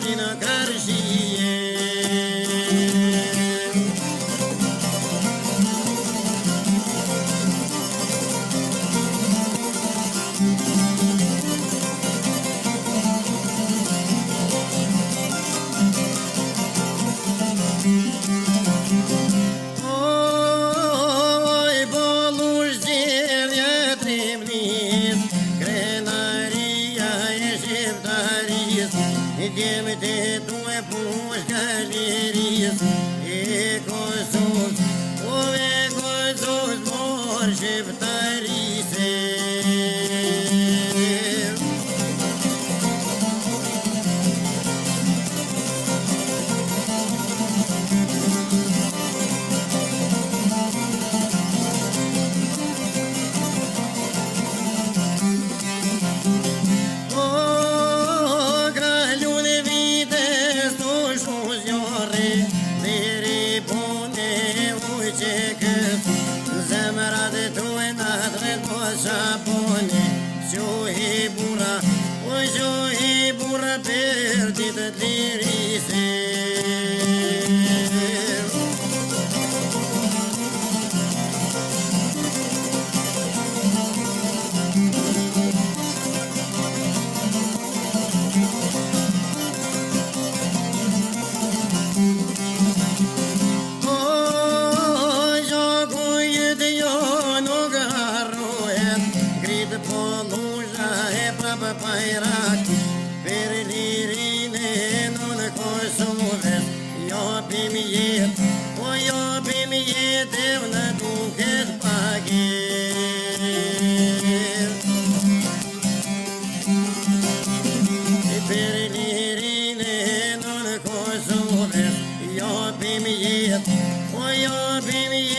dalin kërshije. Djemte tu e pushka liris e Kosovës, ove Kosovës mor shqiptarise. Sapone, giohi burra perdita lirise. Pajrak per lirine non Kosovës, japim jet, o japim jet e në duket paget. Per lirine non Kosovës, japim jet, o japim jet